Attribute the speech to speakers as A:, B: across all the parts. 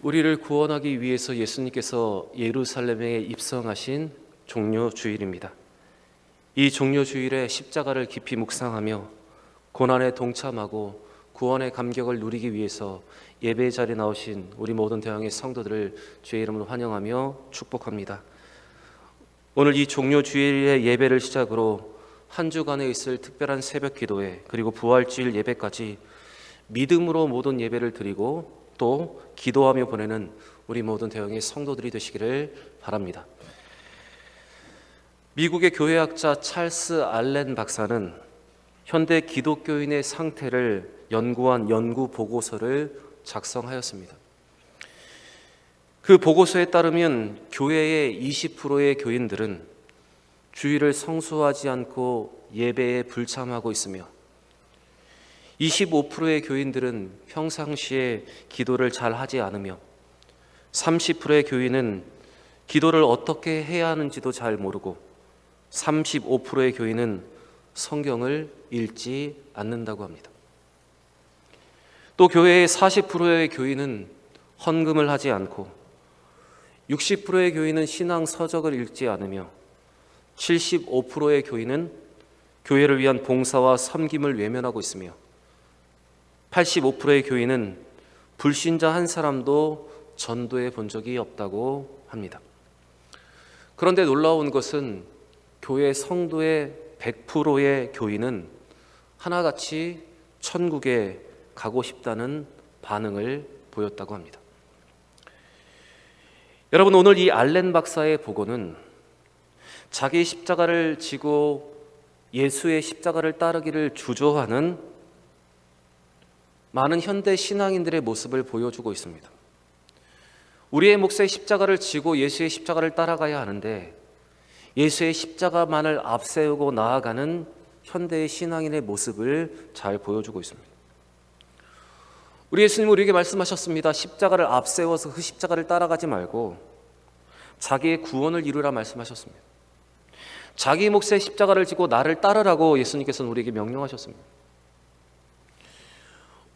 A: 우리를 구원하기 위해서 예수님께서 예루살렘에 입성하신 종료주일입니다. 이 종료주일에 십자가를 깊이 묵상하며 고난에 동참하고 구원의 감격을 누리기 위해서 예배 자리에 나오신 우리 모든 대왕의 성도들을 주의 이름으로 환영하며 축복합니다. 오늘 이 종료주일의 예배를 시작으로 한 주간에 있을 특별한 새벽 기도회 그리고 부활주일 예배까지 믿음으로 모든 예배를 드리고 또 기도하며 보내는 우리 모든 대왕의 성도들이 되시기를 바랍니다. 미국의 교회학자 찰스 알렌 박사는 현대 기독교인의 상태를 연구한 연구 보고서를 작성하였습니다. 그 보고서에 따르면 교회의 20%의 교인들은 주일을 성수하지 않고 예배에 불참하고 있으며 25%의 교인들은 평상시에 기도를 잘 하지 않으며 30%의 교인은 기도를 어떻게 해야 하는지도 잘 모르고 35%의 교인은 성경을 읽지 않는다고 합니다. 또 교회의 40%의 교인은 헌금을 하지 않고 60%의 교인은 신앙 서적을 읽지 않으며 75%의 교인은 교회를 위한 봉사와 섬김을 외면하고 있으며 85%의 교인은 불신자 한 사람도 전도해 본 적이 없다고 합니다. 그런데 놀라운 것은 교회 성도의 100%의 교인은 하나같이 천국에 가고 싶다는 반응을 보였다고 합니다. 여러분, 오늘 이 알렌 박사의 보고는 자기 십자가를 지고 예수의 십자가를 따르기를 주저하는 많은 현대 신앙인들의 모습을 보여주고 있습니다. 우리의 몫의 십자가를 지고 예수의 십자가를 따라가야 하는데 예수의 십자가만을 앞세우고 나아가는 현대의 신앙인의 모습을 잘 보여주고 있습니다. 우리 예수님은 우리에게 말씀하셨습니다. 십자가를 앞세워서 그 십자가를 따라가지 말고 자기의 구원을 이루라 말씀하셨습니다. 자기 몫의 십자가를 지고 나를 따르라고 예수님께서는 우리에게 명령하셨습니다.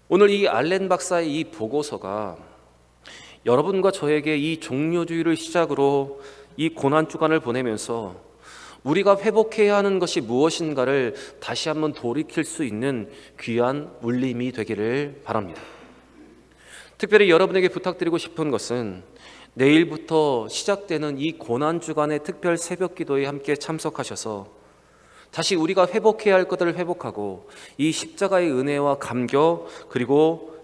A: 오늘 이 알렌 박사의 이 보고서가 여러분과 저에게 이 종료주의를 시작으로 이 고난주간을 보내면서 우리가 회복해야 하는 것이 무엇인가를 다시 한번 돌이킬 수 있는 귀한 울림이 되기를 바랍니다. 특별히 여러분에게 부탁드리고 싶은 것은 내일부터 시작되는 이 고난주간의 특별 새벽 기도에 함께 참석하셔서 다시 우리가 회복해야 할 것들을 회복하고 이 십자가의 은혜와 감격 그리고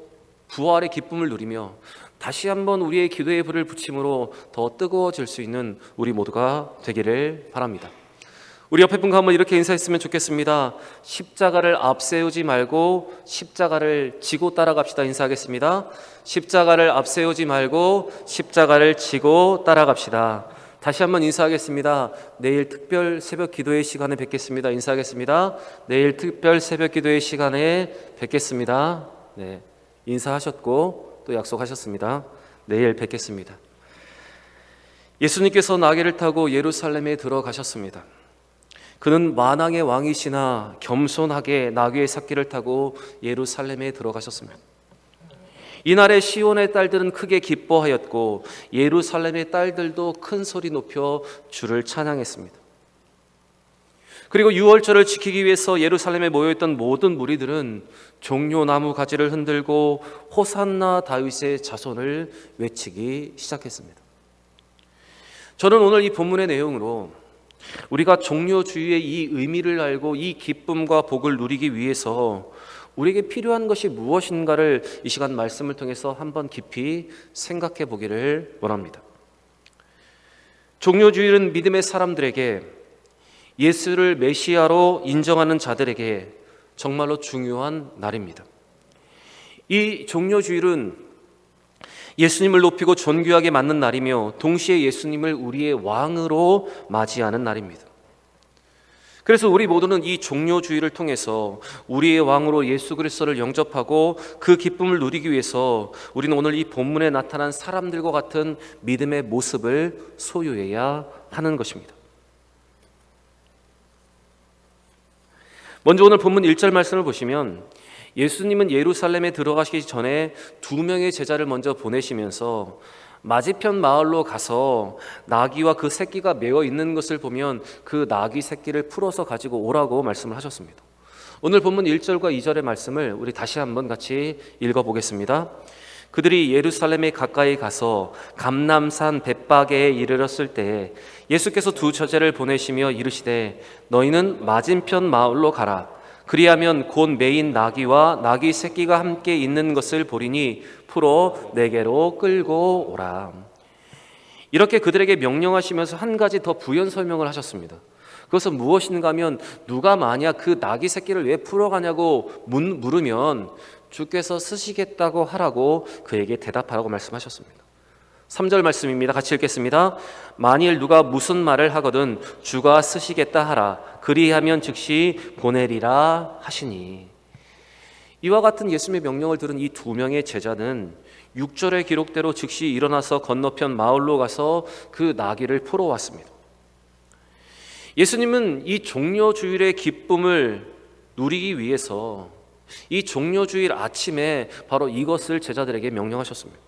A: 부활의 기쁨을 누리며 다시 한번 우리의 기도의 불을 붙임으로 더 뜨거워질 수 있는 우리 모두가 되기를 바랍니다. 우리 옆에 분과 한번 이렇게 인사했으면 좋겠습니다. 십자가를 앞세우지 말고 십자가를 지고 따라갑시다. 인사하겠습니다. 십자가를 앞세우지 말고 십자가를 지고 따라갑시다. 다시 한번 인사하겠습니다. 내일 특별 새벽 기도의 시간에 뵙겠습니다. 인사하겠습니다. 내일 특별 새벽 기도의 시간에 뵙겠습니다. 네, 인사하셨고 또 약속하셨습니다. 내일 뵙겠습니다. 예수님께서 나귀를 타고 예루살렘에 들어가셨습니다. 그는 만왕의 왕이시나 겸손하게 나귀의 삭기를 타고 예루살렘에 들어가셨습니다. 이날에 시온의 딸들은 크게 기뻐하였고 예루살렘의 딸들도 큰 소리 높여 주를 찬양했습니다. 그리고 유월절을 지키기 위해서 예루살렘에 모여있던 모든 무리들은 종려나무 가지를 흔들고 호산나 다윗의 자손을 외치기 시작했습니다. 저는 오늘 이 본문의 내용으로 우리가 종료주의의 이 의미를 알고 이 기쁨과 복을 누리기 위해서 우리에게 필요한 것이 무엇인가를 이 시간 말씀을 통해서 한번 깊이 생각해 보기를 원합니다. 종료주일은 믿음의 사람들에게 예수를 메시아로 인정하는 자들에게 정말로 중요한 날입니다. 이 종료주일은 예수님을 높이고 존귀하게 맞는 날이며 동시에 예수님을 우리의 왕으로 맞이하는 날입니다. 그래서 우리 모두는 이 종료주의를 통해서 우리의 왕으로 예수 그리스도를 영접하고 그 기쁨을 누리기 위해서 우리는 오늘 이 본문에 나타난 사람들과 같은 믿음의 모습을 소유해야 하는 것입니다. 먼저 오늘 본문 1절 말씀을 보시면 예수님은 예루살렘에 들어가시기 전에 2명의 제자를 먼저 보내시면서 맞은편 마을로 가서 나귀와 그 새끼가 메어 있는 것을 보면 그 나귀 새끼를 풀어서 가지고 오라고 말씀을 하셨습니다. 오늘 본문 1절과 2절의 말씀을 우리 다시 한번 같이 읽어보겠습니다. 그들이 예루살렘에 가까이 가서 감람산 벳바게에 이르렀을 때 예수께서 2 처제를 보내시며 이르시되 너희는 맞은편 마을로 가라. 그리하면 곧 메인 나귀와 나귀 새끼가 함께 있는 것을 보리니 풀어 내게로 끌고 오라. 이렇게 그들에게 명령하시면서 한 가지 더 부연 설명을 하셨습니다. 그것은 무엇인가 하면 누가 만약 그 나귀 새끼를 왜 풀어가냐고 물으면 주께서 쓰시겠다고 하라고 그에게 대답하라고 말씀하셨습니다. 3절 말씀입니다. 같이 읽겠습니다. 만일 누가 무슨 말을 하거든 주가 쓰시겠다 하라. 그리하면 즉시 보내리라 하시니. 이와 같은 예수님의 명령을 들은 이 2명의 제자는 6절의 기록대로 즉시 일어나서 건너편 마을로 가서 그 나귀를 풀어왔습니다. 예수님은 이 종려주일의 기쁨을 누리기 위해서 이 종려주일 아침에 바로 이것을 제자들에게 명령하셨습니다.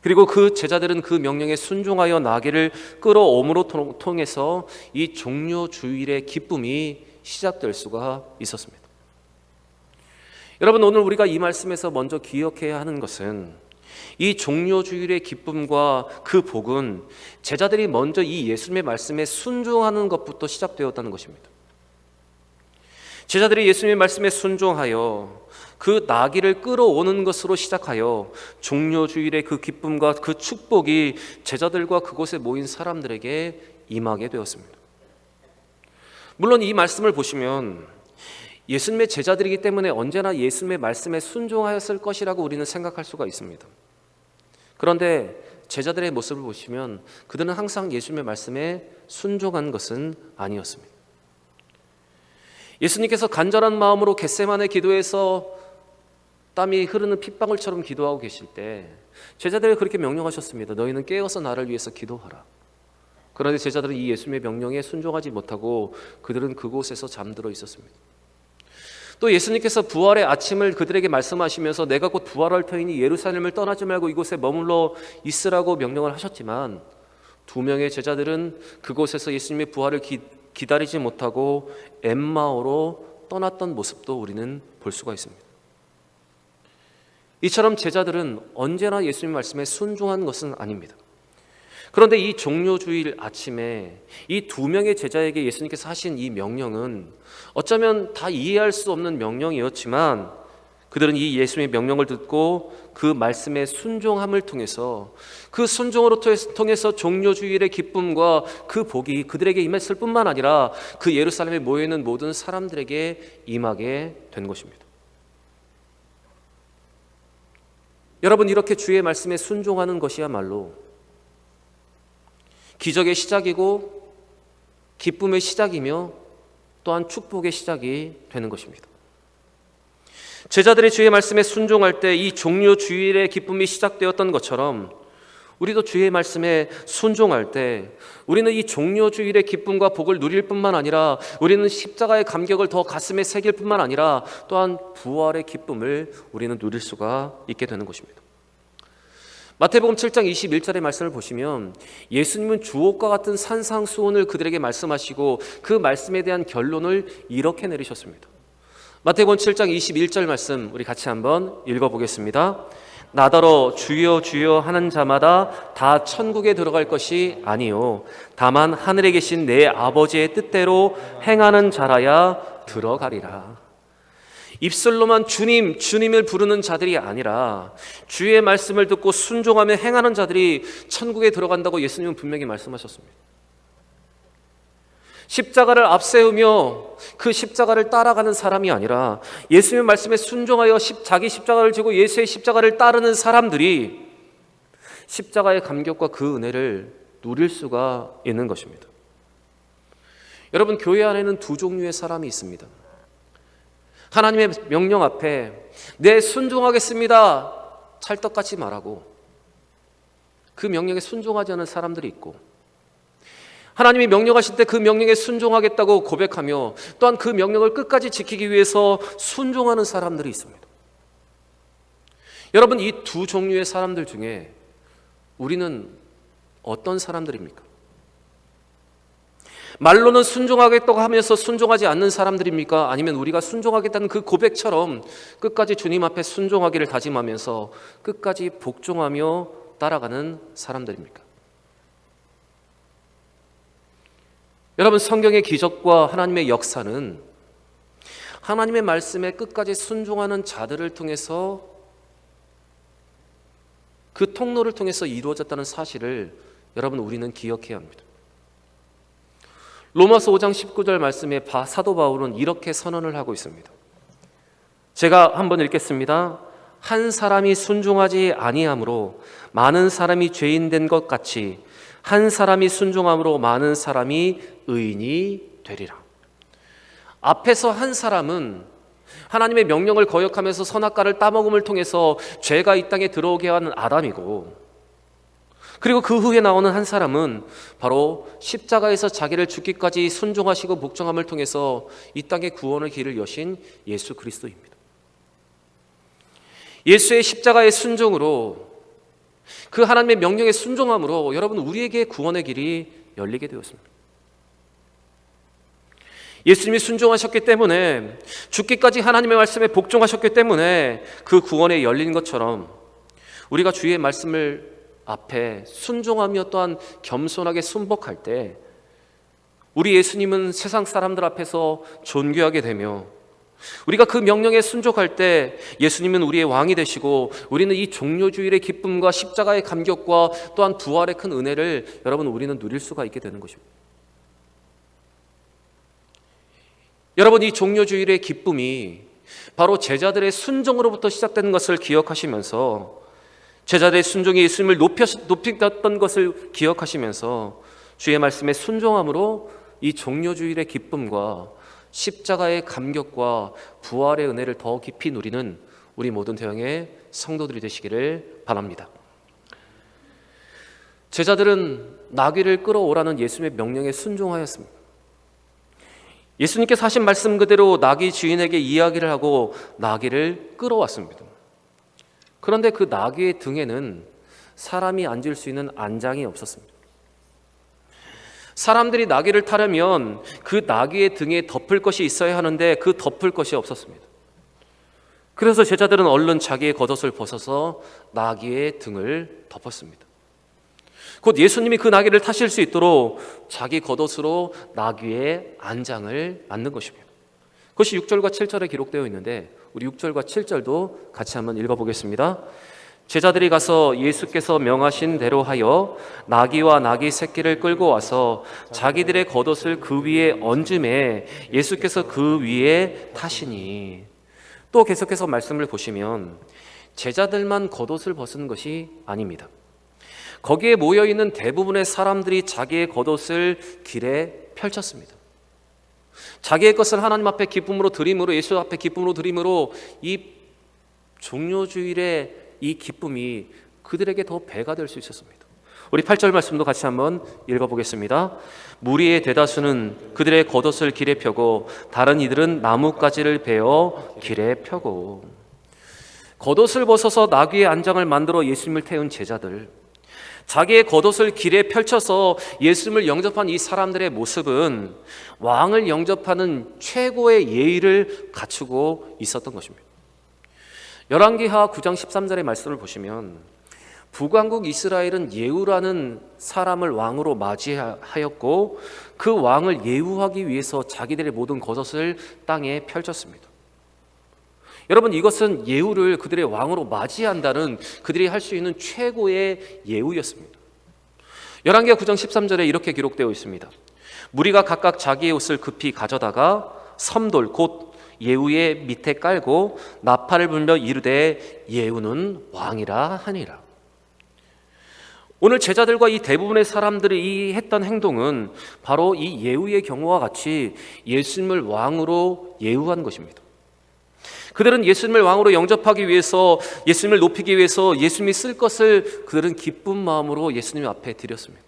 A: 그리고 그 제자들은 그 명령에 순종하여 나귀를 끌어옴으로 통해서 이 종려주일의 기쁨이 시작될 수가 있었습니다. 여러분, 오늘 우리가 이 말씀에서 먼저 기억해야 하는 것은 이 종려주일의 기쁨과 그 복은 제자들이 먼저 이 예수님의 말씀에 순종하는 것부터 시작되었다는 것입니다. 제자들이 예수님의 말씀에 순종하여 그 나귀를 끌어오는 것으로 시작하여 종려주일의 그 기쁨과 그 축복이 제자들과 그곳에 모인 사람들에게 임하게 되었습니다. 물론 이 말씀을 보시면 예수님의 제자들이기 때문에 언제나 예수님의 말씀에 순종하였을 것이라고 우리는 생각할 수가 있습니다. 그런데 제자들의 모습을 보시면 그들은 항상 예수님의 말씀에 순종한 것은 아니었습니다. 예수님께서 간절한 마음으로 겟세마네 기도에서 땀이 흐르는 핏방울처럼 기도하고 계실 때 제자들이 그렇게 명령하셨습니다. 너희는 깨어서 나를 위해서 기도하라. 그런데 제자들은 이 예수님의 명령에 순종하지 못하고 그들은 그곳에서 잠들어 있었습니다. 또 예수님께서 부활의 아침을 그들에게 말씀하시면서 내가 곧 부활할 터이니 예루살렘을 떠나지 말고 이곳에 머물러 있으라고 명령을 하셨지만 2명의 제자들은 그곳에서 예수님의 부활을 기다리지 못하고 엠마오로 떠났던 모습도 우리는 볼 수가 있습니다. 이처럼 제자들은 언제나 예수님 말씀에 순종한 것은 아닙니다. 그런데 이 종려주일 아침에 이 2명의 제자에게 예수님께서 하신 이 명령은 어쩌면 다 이해할 수 없는 명령이었지만 그들은 이 예수님의 명령을 듣고 그 말씀의 순종함을 통해서 그 순종으로 통해서 종려주일의 기쁨과 그 복이 그들에게 임했을 뿐만 아니라 그 예루살렘에 모여있는 모든 사람들에게 임하게 된 것입니다. 여러분, 이렇게 주의 말씀에 순종하는 것이야말로 기적의 시작이고 기쁨의 시작이며 또한 축복의 시작이 되는 것입니다. 제자들이 주의 말씀에 순종할 때 이 종려주일의 기쁨이 시작되었던 것처럼 우리도 주의 말씀에 순종할 때 우리는 이 종려주일의 기쁨과 복을 누릴 뿐만 아니라 우리는 십자가의 감격을 더 가슴에 새길 뿐만 아니라 또한 부활의 기쁨을 우리는 누릴 수가 있게 되는 것입니다. 마태복음 7장 21절의 말씀을 보시면 예수님은 주옥과 같은 산상수훈을 그들에게 말씀하시고 그 말씀에 대한 결론을 이렇게 내리셨습니다. 마태복음 7장 21절 말씀 우리 같이 한번 읽어보겠습니다. 나더러 주여 주여 하는 자마다 다 천국에 들어갈 것이 아니요 다만 하늘에 계신 내 아버지의 뜻대로 행하는 자라야 들어가리라. 입술로만 주님, 주님을 부르는 자들이 아니라 주의 말씀을 듣고 순종하며 행하는 자들이 천국에 들어간다고 예수님은 분명히 말씀하셨습니다. 십자가를 앞세우며 그 십자가를 따라가는 사람이 아니라 예수님의 말씀에 순종하여 자기 십자가를 지고 예수의 십자가를 따르는 사람들이 십자가의 감격과 그 은혜를 누릴 수가 있는 것입니다. 여러분, 교회 안에는 2 종류의 사람이 있습니다. 하나님의 명령 앞에 네 순종하겠습니다 찰떡같이 말하고 그 명령에 순종하지 않은 사람들이 있고, 하나님이 명령하실 때 그 명령에 순종하겠다고 고백하며 또한 그 명령을 끝까지 지키기 위해서 순종하는 사람들이 있습니다. 여러분, 이 두 종류의 사람들 중에 우리는 어떤 사람들입니까? 말로는 순종하겠다고 하면서 순종하지 않는 사람들입니까? 아니면 우리가 순종하겠다는 그 고백처럼 끝까지 주님 앞에 순종하기를 다짐하면서 끝까지 복종하며 따라가는 사람들입니까? 여러분, 성경의 기적과 하나님의 역사는 하나님의 말씀에 끝까지 순종하는 자들을 통해서, 그 통로를 통해서 이루어졌다는 사실을 여러분, 우리는 기억해야 합니다. 로마서 5장 19절 말씀에 사도 바울은 이렇게 선언을 하고 있습니다. 제가 한번 읽겠습니다. 한 사람이 순종하지 아니함으로 많은 사람이 죄인 된 것 같이 한 사람이 순종함으로 많은 사람이 의인이 되리라. 앞에서 한 사람은 하나님의 명령을 거역하면서 선악과를 따먹음을 통해서 죄가 이 땅에 들어오게 하는 아담이고, 그리고 그 후에 나오는 한 사람은 바로 십자가에서 자기를 죽기까지 순종하시고 복종함을 통해서 이 땅에 구원의 길을 여신 예수 그리스도입니다. 예수의 십자가의 순종으로, 그 하나님의 명령에 순종함으로 여러분, 우리에게 구원의 길이 열리게 되었습니다. 예수님이 순종하셨기 때문에, 죽기까지 하나님의 말씀에 복종하셨기 때문에 그 구원에 열린 것처럼 우리가 주의 말씀을 앞에 순종하며 또한 겸손하게 순복할 때 우리 예수님은 세상 사람들 앞에서 존귀하게 되며, 우리가 그 명령에 순종할 때 예수님은 우리의 왕이 되시고 우리는 이 종료주일의 기쁨과 십자가의 감격과 또한 부활의 큰 은혜를 여러분, 우리는 누릴 수가 있게 되는 것입니다. 여러분, 이 종료주일의 기쁨이 바로 제자들의 순종으로부터 시작되는 것을 기억하시면서, 제자들의 순종이 예수님을 높였던 것을 기억하시면서 주의 말씀에 순종함으로 이 종료주일의 기쁨과 십자가의 감격과 부활의 은혜를 더 깊이 누리는 우리 모든 대형의 성도들이 되시기를 바랍니다. 제자들은 나귀를 끌어오라는 예수님의 명령에 순종하였습니다. 예수님께서 하신 말씀 그대로 나귀 주인에게 이야기를 하고 나귀를 끌어왔습니다. 그런데 그 나귀의 등에는 사람이 앉을 수 있는 안장이 없었습니다. 사람들이 나귀를 타려면 그 나귀의 등에 덮을 것이 있어야 하는데 그 덮을 것이 없었습니다. 그래서 제자들은 얼른 자기의 겉옷을 벗어서 나귀의 등을 덮었습니다. 곧 예수님이 그 나귀를 타실 수 있도록 자기 겉옷으로 나귀의 안장을 만든 것입니다. 그것이 6절과 7절에 기록되어 있는데 우리 6절과 7절도 같이 한번 읽어보겠습니다. 제자들이 가서 예수께서 명하신 대로 하여 나귀와 나귀 새끼를 끌고 와서 자기들의 겉옷을 그 위에 얹음에 예수께서 그 위에 타시니. 또 계속해서 말씀을 보시면 제자들만 겉옷을 벗은 것이 아닙니다. 거기에 모여있는 대부분의 사람들이 자기의 겉옷을 길에 펼쳤습니다. 자기의 것을 하나님 앞에 기쁨으로 드림으로, 예수 앞에 기쁨으로 드림으로 이 종료주일의 이 기쁨이 그들에게 더 배가 될 수 있었습니다. 우리 8절 말씀도 같이 한번 읽어보겠습니다. 무리의 대다수는 그들의 겉옷을 길에 펴고 다른 이들은 나뭇가지를 베어 길에 펴고. 겉옷을 벗어서 나귀의 안장을 만들어 예수님을 태운 제자들, 자기의 겉옷을 길에 펼쳐서 예수님을 영접한 이 사람들의 모습은 왕을 영접하는 최고의 예의를 갖추고 있었던 것입니다. 열왕기하 9장 13절의 말씀을 보시면 북왕국 이스라엘은 예후라는 사람을 왕으로 맞이하였고 그 왕을 예우하기 위해서 자기들의 모든 겉옷을 땅에 펼쳤습니다. 여러분, 이것은 예후를 그들의 왕으로 맞이한다는 그들이 할 수 있는 최고의 예우였습니다. 열왕기하 9장 13절에 이렇게 기록되어 있습니다. 무리가 각각 자기의 옷을 급히 가져다가 섬돌 곧 예후의 밑에 깔고 나팔을 불며 이르되 예후는 왕이라 하니라. 오늘 제자들과 이 대부분의 사람들이 했던 행동은 바로 이 예후의 경우와 같이 예수님을 왕으로 예우한 것입니다. 그들은 예수님을 왕으로 영접하기 위해서, 예수님을 높이기 위해서 예수님이 쓸 것을 그들은 기쁜 마음으로 예수님 앞에 드렸습니다.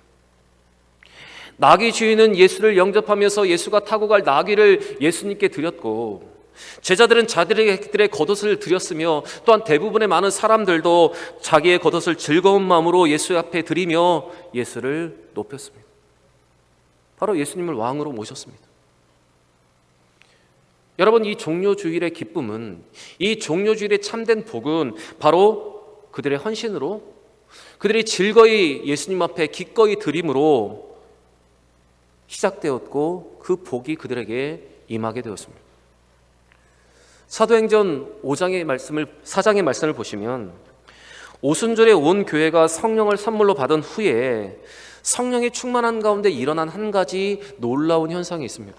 A: 나귀 주인은 예수를 영접하면서 예수가 타고 갈 나귀를 예수님께 드렸고, 제자들은 자기들의 겉옷을 드렸으며, 또한 대부분의 많은 사람들도 자기의 겉옷을 즐거운 마음으로 예수 앞에 드리며 예수를 높였습니다. 바로 예수님을 왕으로 모셨습니다. 여러분, 이 종료주일의 기쁨은, 이 종료주일의 참된 복은 바로 그들의 헌신으로, 그들이 즐거이 예수님 앞에 기꺼이 드림으로 시작되었고, 그 복이 그들에게 임하게 되었습니다. 사도행전 4장의 말씀을 보시면, 오순절에 온 교회가 성령을 선물로 받은 후에 성령이 충만한 가운데 일어난 한 가지 놀라운 현상이 있습니다.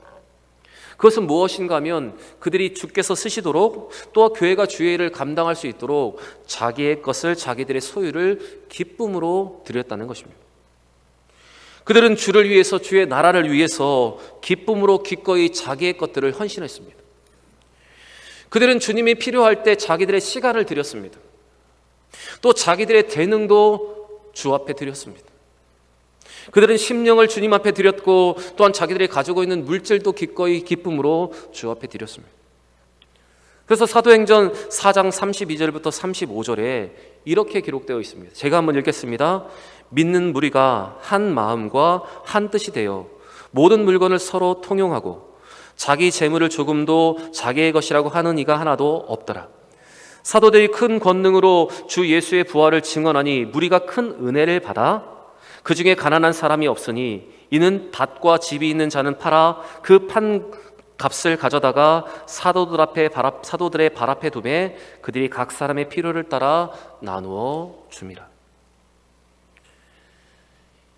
A: 그것은 무엇인가 하면, 그들이 주께서 쓰시도록, 또 교회가 주의 일을 감당할 수 있도록 자기의 것을, 자기들의 소유를 기쁨으로 드렸다는 것입니다. 그들은 주를 위해서, 주의 나라를 위해서 기쁨으로 기꺼이 자기의 것들을 헌신했습니다. 그들은 주님이 필요할 때 자기들의 시간을 드렸습니다. 또 자기들의 재능도 주 앞에 드렸습니다. 그들은 심령을 주님 앞에 드렸고, 또한 자기들이 가지고 있는 물질도 기꺼이 기쁨으로 주 앞에 드렸습니다. 그래서 사도행전 4장 32절부터 35절에 이렇게 기록되어 있습니다. 제가 한번 읽겠습니다. 믿는 무리가 한 마음과 한 뜻이 되어 모든 물건을 서로 통용하고 자기 재물을 조금도 자기의 것이라고 하는 이가 하나도 없더라. 사도들이 큰 권능으로 주 예수의 부활을 증언하니 무리가 큰 은혜를 받아 그 중에 가난한 사람이 없으니 이는 밭과 집이 있는 자는 팔아 그 판 값을 가져다가 사도들의 발 앞에 두매 그들이 각 사람의 필요를 따라 나누어 줌이라.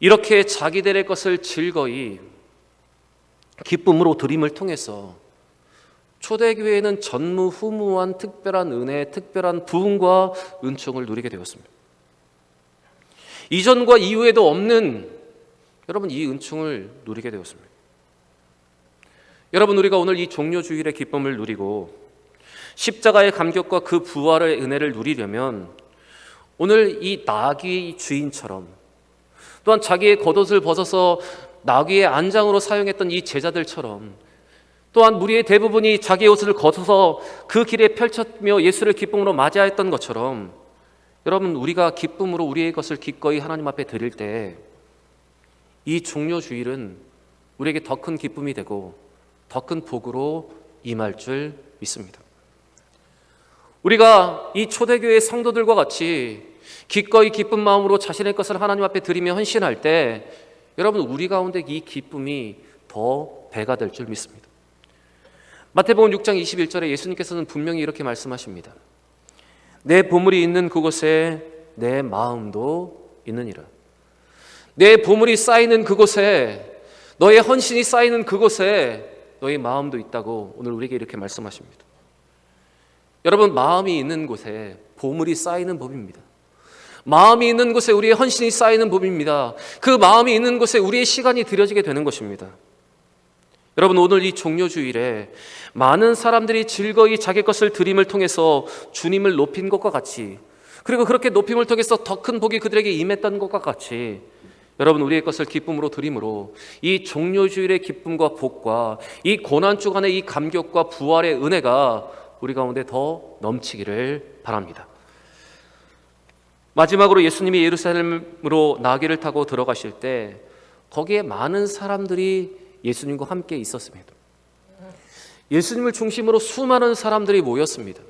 A: 이렇게 자기들의 것을 즐거이 기쁨으로 드림을 통해서 초대교회는 전무후무한 특별한 은혜, 특별한 부흥과 은총을 누리게 되었습니다. 이전과 이후에도 없는, 여러분, 이 은총을 누리게 되었습니다. 여러분, 우리가 오늘 이 종료주일의 기쁨을 누리고 십자가의 감격과 그 부활의 은혜를 누리려면 오늘 이 나귀 주인처럼, 또한 자기의 겉옷을 벗어서 나귀의 안장으로 사용했던 이 제자들처럼, 또한 무리의 대부분이 자기의 옷을 걷어서 그 길에 펼쳤며 예수를 기쁨으로 맞이하였던 것처럼, 여러분, 우리가 기쁨으로 우리의 것을 기꺼이 하나님 앞에 드릴 때 이 종료주일은 우리에게 더 큰 기쁨이 되고 더 큰 복으로 임할 줄 믿습니다. 우리가 이 초대교회 성도들과 같이 기꺼이 기쁜 마음으로 자신의 것을 하나님 앞에 드리며 헌신할 때, 여러분, 우리 가운데 이 기쁨이 더 배가 될 줄 믿습니다. 마태복음 6장 21절에 예수님께서는 분명히 이렇게 말씀하십니다. 내 보물이 있는 그곳에 내 마음도 있느니라. 내 보물이 쌓이는 그곳에, 너의 헌신이 쌓이는 그곳에 너의 마음도 있다고 오늘 우리에게 이렇게 말씀하십니다. 여러분, 마음이 있는 곳에 보물이 쌓이는 법입니다. 마음이 있는 곳에 우리의 헌신이 쌓이는 법입니다. 그 마음이 있는 곳에 우리의 시간이 들여지게 되는 것입니다. 여러분, 오늘 이 종료주일에 많은 사람들이 즐거이 자기 것을 드림을 통해서 주님을 높인 것과 같이, 그리고 그렇게 높임을 통해서 더 큰 복이 그들에게 임했던 것과 같이, 여러분, 우리의 것을 기쁨으로 드림으로 이 종료주일의 기쁨과 복과 이 고난주간의 이 감격과 부활의 은혜가 우리 가운데 더 넘치기를 바랍니다. 마지막으로 예수님이 예루살렘으로 나귀를 타고 들어가실 때 거기에 많은 사람들이 예수님과 함께 있었습니다. 예수님을 중심으로 수많은 사람들이 모였습니다.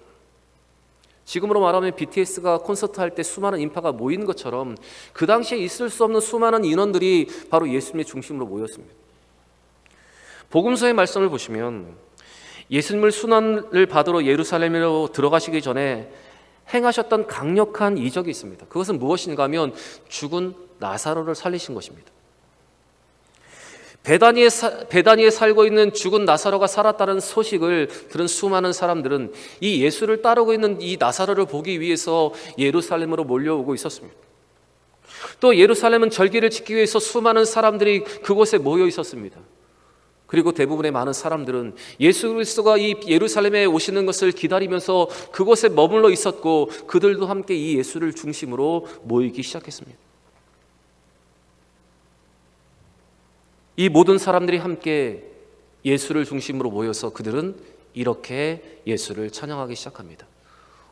A: 지금으로 말하면 BTS가 콘서트 할 때 수많은 인파가 모인 것처럼 그 당시에 있을 수 없는 수많은 인원들이 바로 예수님의 중심으로 모였습니다. 복음서의 말씀을 보시면 예수님을 순환을 받으러 예루살렘으로 들어가시기 전에 행하셨던 강력한 이적이 있습니다. 그것은 무엇인가 하면 죽은 나사로를 살리신 것입니다. 베다니에 살고 있는 죽은 나사로가 살았다는 소식을 들은 수많은 사람들은 이 예수를 따르고 있는 이 나사로를 보기 위해서 예루살렘으로 몰려오고 있었습니다. 또 예루살렘은 절기를 지키기 위해서 수많은 사람들이 그곳에 모여 있었습니다. 그리고 대부분의 많은 사람들은 예수 그리스도가 이 예루살렘에 오시는 것을 기다리면서 그곳에 머물러 있었고, 그들도 함께 이 예수를 중심으로 모이기 시작했습니다. 이 모든 사람들이 함께 예수를 중심으로 모여서 그들은 이렇게 예수를 찬양하기 시작합니다.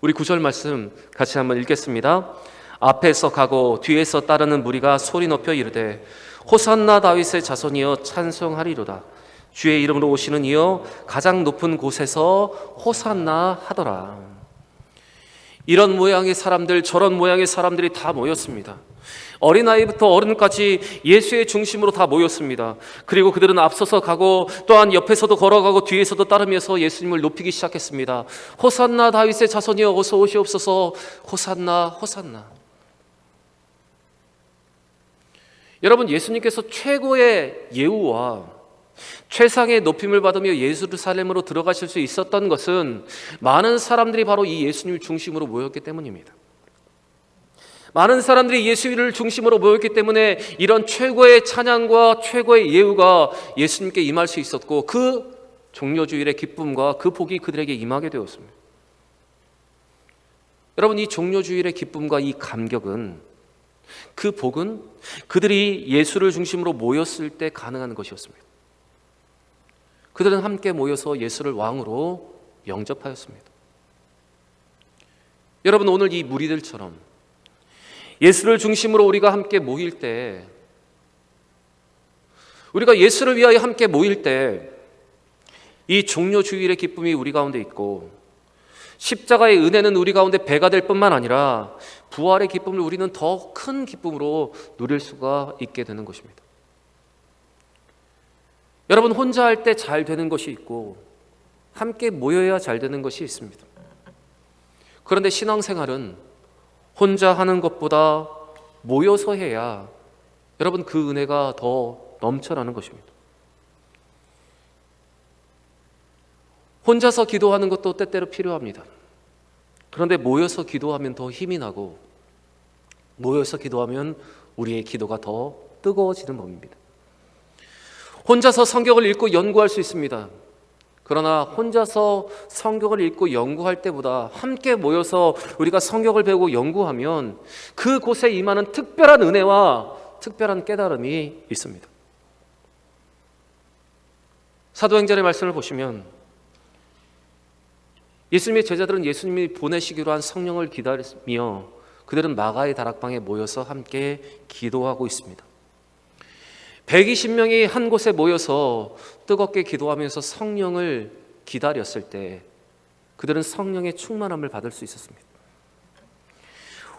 A: 우리 9절 말씀 같이 한번 읽겠습니다. 앞에서 가고 뒤에서 따르는 무리가 소리 높여 이르되 호산나 다윗의 자손이여 찬송하리로다. 주의 이름으로 오시는 이여 가장 높은 곳에서 호산나 하더라. 이런 모양의 사람들, 저런 모양의 사람들이 다 모였습니다. 어린아이부터 어른까지 예수의 중심으로 다 모였습니다. 그리고 그들은 앞서서 가고 또한 옆에서도 걸어가고 뒤에서도 따르면서 예수님을 높이기 시작했습니다. 호산나 다윗의 자손이여 어서 오시옵소서. 호산나 호산나. 여러분, 예수님께서 최고의 예우와 최상의 높임을 받으며 예루살렘으로 들어가실 수 있었던 것은 많은 사람들이 바로 이 예수님을 중심으로 모였기 때문입니다. 많은 사람들이 예수를 중심으로 모였기 때문에 이런 최고의 찬양과 최고의 예우가 예수님께 임할 수 있었고 그 종려주일의 기쁨과 그 복이 그들에게 임하게 되었습니다. 여러분, 이 종려주일의 기쁨과 이 감격은, 그 복은 그들이 예수를 중심으로 모였을 때 가능한 것이었습니다. 그들은 함께 모여서 예수를 왕으로 영접하였습니다. 여러분, 오늘 이 무리들처럼 예수를 중심으로 우리가 함께 모일 때, 우리가 예수를 위하여 함께 모일 때 이 종려주일의 기쁨이 우리 가운데 있고 십자가의 은혜는 우리 가운데 배가 될 뿐만 아니라 부활의 기쁨을 우리는 더 큰 기쁨으로 누릴 수가 있게 되는 것입니다. 여러분, 혼자 할 때 잘 되는 것이 있고 함께 모여야 잘 되는 것이 있습니다. 그런데 신앙생활은 혼자 하는 것보다 모여서 해야 여러분 그 은혜가 더 넘쳐나는 것입니다. 혼자서 기도하는 것도 때때로 필요합니다. 그런데 모여서 기도하면 더 힘이 나고 모여서 기도하면 우리의 기도가 더 뜨거워지는 법입니다. 혼자서 성경을 읽고 연구할 수 있습니다. 그러나 혼자서 성경을 읽고 연구할 때보다 함께 모여서 우리가 성경을 배우고 연구하면 그곳에 임하는 특별한 은혜와 특별한 깨달음이 있습니다. 사도행전의 말씀을 보시면 예수님의 제자들은 예수님이 보내시기로 한 성령을 기다리며 그들은 마가의 다락방에 모여서 함께 기도하고 있습니다. 120명이 한 곳에 모여서 뜨겁게 기도하면서 성령을 기다렸을 때 그들은 성령의 충만함을 받을 수 있었습니다.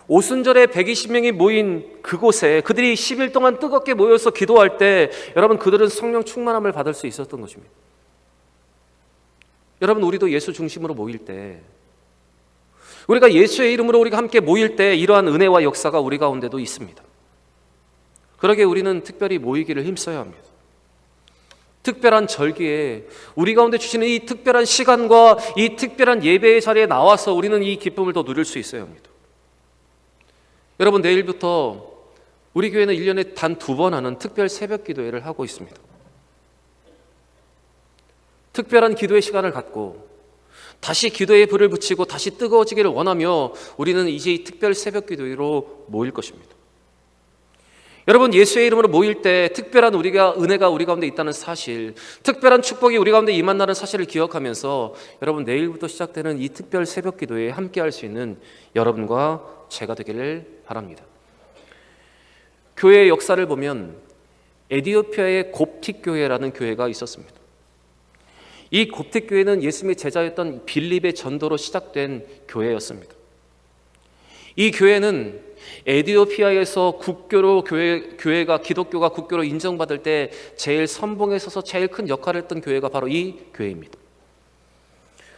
A: 오순절에 120명이 모인 그곳에 그들이 10일 동안 뜨겁게 모여서 기도할 때 여러분, 그들은 성령 충만함을 받을 수 있었던 것입니다. 여러분, 우리도 예수 중심으로 모일 때, 우리가 예수의 이름으로 우리가 함께 모일 때 이러한 은혜와 역사가 우리 가운데도 있습니다. 그러기에 우리는 특별히 모이기를 힘써야 합니다. 특별한 절기에 우리 가운데 주시는 이 특별한 시간과 이 특별한 예배의 자리에 나와서 우리는 이 기쁨을 더 누릴 수 있어야 합니다. 여러분, 내일부터 우리 교회는 1년에 단 2번 하는 특별 새벽 기도회를 하고 있습니다. 특별한 기도의 시간을 갖고 다시 기도의 불을 붙이고 다시 뜨거워지기를 원하며 우리는 이제 이 특별 새벽 기도회로 모일 것입니다. 여러분, 예수의 이름으로 모일 때 특별한 은혜가 우리 가운데 있다는 사실, 특별한 축복이 우리 가운데 임한다는 사실을 기억하면서 여러분, 내일부터 시작되는 이 특별 새벽 기도회에 함께 할 수 있는 여러분과 제가 되기를 바랍니다. 교회의 역사를 보면 에티오피아의 곱틱 교회라는 교회가 있었습니다. 이 곱틱 교회는 예수님의 제자였던 빌립의 전도로 시작된 교회였습니다. 이 교회는 에티오피아에서 국교로 교회가 기독교가 국교로 인정받을 때 제일 선봉에 서서 제일 큰 역할을 했던 교회가 바로 이 교회입니다.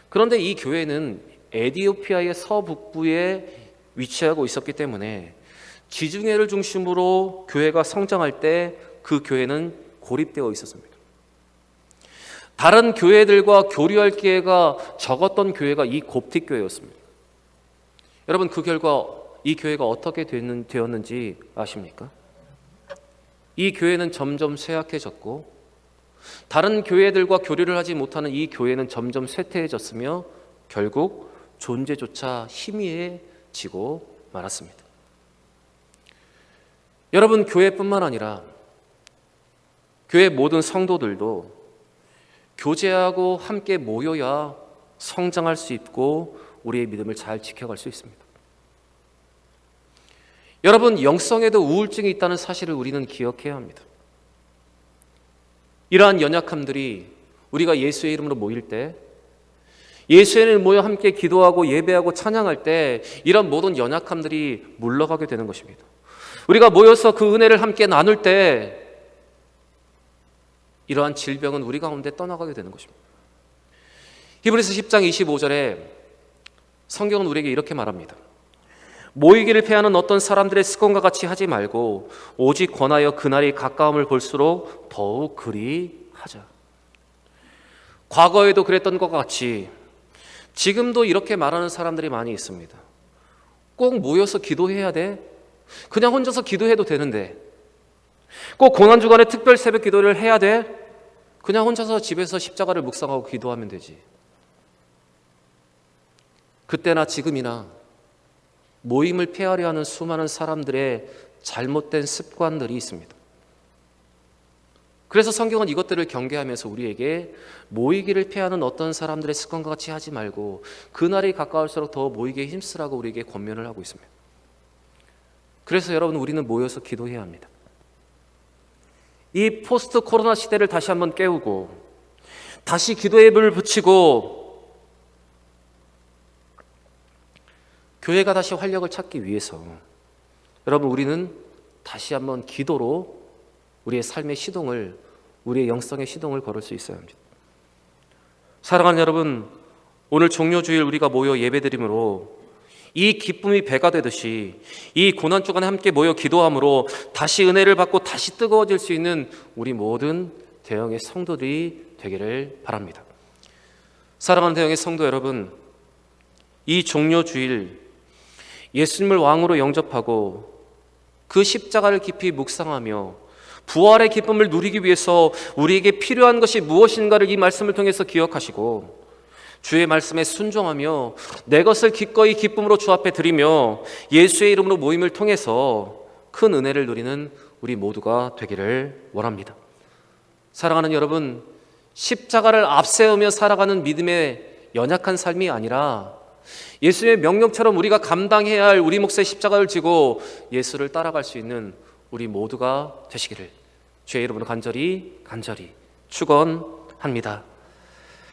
A: 그런데 이 교회는 에티오피아의 서북부에 위치하고 있었기 때문에 지중해를 중심으로 교회가 성장할 때 그 교회는 고립되어 있었습니다. 다른 교회들과 교류할 기회가 적었던 교회가 이 곱틱 교회였습니다. 여러분, 그 결과 이 교회가 어떻게 되었는지 아십니까? 이 교회는 점점 쇠약해졌고 다른 교회들과 교류를 하지 못하는 이 교회는 점점 쇠퇴해졌으며 결국 존재조차 희미해지고 말았습니다. 여러분, 교회뿐만 아니라 교회 모든 성도들도 교제하고 함께 모여야 성장할 수 있고 우리의 믿음을 잘 지켜갈 수 있습니다. 여러분, 영성에도 우울증이 있다는 사실을 우리는 기억해야 합니다. 이러한 연약함들이 우리가 예수의 이름으로 모일 때, 예수의 이름으로 모여 함께 기도하고 예배하고 찬양할 때 이런 모든 연약함들이 물러가게 되는 것입니다. 우리가 모여서 그 은혜를 함께 나눌 때 이러한 질병은 우리 가운데 떠나가게 되는 것입니다. 히브리서 10장 25절에 성경은 우리에게 이렇게 말합니다. 모이기를 패하는 어떤 사람들의 습관과 같이 하지 말고 오직 권하여 그날이 가까움을 볼수록 더욱 그리 하자. 과거에도 그랬던 것 같이 지금도 이렇게 말하는 사람들이 많이 있습니다. 꼭 모여서 기도해야 돼? 그냥 혼자서 기도해도 되는데. 꼭 고난주간에 특별 새벽 기도를 해야 돼? 그냥 혼자서 집에서 십자가를 묵상하고 기도하면 되지. 그때나 지금이나 모임을 폐하려 하는 수많은 사람들의 잘못된 습관들이 있습니다. 그래서 성경은 이것들을 경계하면서 우리에게 모이기를 폐하는 어떤 사람들의 습관과 같이 하지 말고 그날이 가까울수록 더 모이기에 힘쓰라고 우리에게 권면을 하고 있습니다. 그래서 여러분, 우리는 모여서 기도해야 합니다. 이 포스트 코로나 시대를 다시 한번 깨우고 다시 기도의 불을 붙이고 교회가 다시 활력을 찾기 위해서 여러분, 우리는 다시 한번 기도로 우리의 삶의 시동을, 우리의 영성의 시동을 걸을 수 있어야 합니다. 사랑하는 여러분, 오늘 종료주일 우리가 모여 예배드림으로 이 기쁨이 배가 되듯이 이 고난주간에 함께 모여 기도함으로 다시 은혜를 받고 다시 뜨거워질 수 있는 우리 모든 대형의 성도들이 되기를 바랍니다. 사랑하는 대형의 성도 여러분, 이 종료주일 예수님을 왕으로 영접하고 그 십자가를 깊이 묵상하며 부활의 기쁨을 누리기 위해서 우리에게 필요한 것이 무엇인가를 이 말씀을 통해서 기억하시고 주의 말씀에 순종하며 내 것을 기꺼이 기쁨으로 주 앞에 드리며 예수의 이름으로 모임을 통해서 큰 은혜를 누리는 우리 모두가 되기를 원합니다. 사랑하는 여러분, 십자가를 앞세우며 살아가는 믿음의 연약한 삶이 아니라 예수의 명령처럼 우리가 감당해야 할 우리 몫의 십자가를 지고 예수를 따라갈 수 있는 우리 모두가 되시기를 주의 이름으로 간절히 축원합니다.